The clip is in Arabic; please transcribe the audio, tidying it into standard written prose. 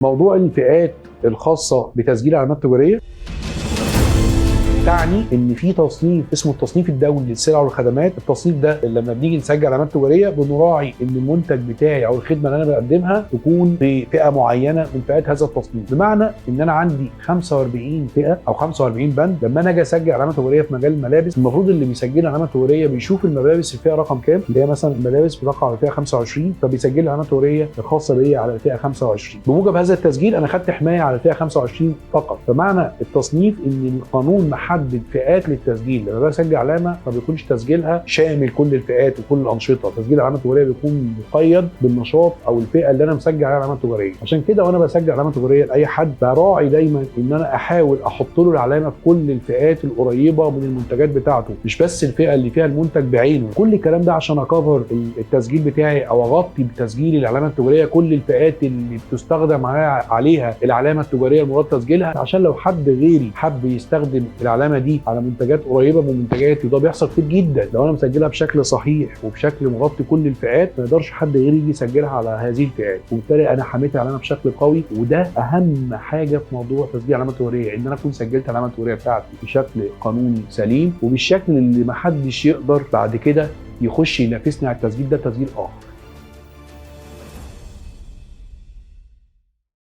موضوع الفئات الخاصة بتسجيل علامات تجارية تعني ان في تصنيف اسمه التصنيف الدولي للسلع والخدمات. التصنيف ده لما بنيجي نسجل علامات تجاريه بنراعي ان المنتج بتاعي او الخدمه اللي انا بقدمها تكون في فئه معينه من فئات هذا التصنيف، بمعنى ان انا عندي 45 فئه او 45 بند. لما انا اجي اسجل علامه تجاريه في مجال الملابس، المفروض اللي بيسجل علامه تجاريه بيشوف الملابس الفئه رقم كام، اللي هي مثلا الملابس بتقع على الفئه 25، فبيسجل لي علامه تجاريه الخاصه بيا على الفئه 25. بموجب هذا التسجيل انا خدت حمايه على الفئه 25 فقط. فمعنى التصنيف ان القانون محدد فئات للتسجيل. لما بسجل علامه ما بيكونش تسجيلها شامل كل الفئات وكل الانشطه، تسجيل علامه تجاريه بيكون مقيد بالنشاط او الفئه اللي انا مسجل عليها علامه تجاريه. عشان كده وانا بسجل علامه تجاريه لاي حد براعي دايما ان انا احاول احط له العلامه في كل الفئات القريبه من المنتجات بتاعته، مش بس الفئه اللي فيها المنتج بعينه. كل الكلام ده عشان اكفر التسجيل بتاعي او اغطي بتسجيل العلامه التجاريه كل الفئات اللي بتستخدم عليها العلامه التجاريه المراد تسجيلها، عشان لو حد غيري حب يستخدم العلامه دي على منتجات قريبه من منتجاتي، وده بيحصل كتير جدا. لو انا مسجلها بشكل صحيح وبشكل مغطي كل الفئات، ما يقدرش حد غيري يجي يسجلها على هذه الفئات، وبالتالي انا حميت العلامه بشكل قوي. وده اهم حاجه في موضوع تسجيل علامه تجاريه، ان انا اكون سجلت العلامه التجاريه بتاعتي بشكل قانوني سليم، وبالشكل اللي ما حدش يقدر بعد كده يخش ينافسني على التسجيل ده تسجيل اخر.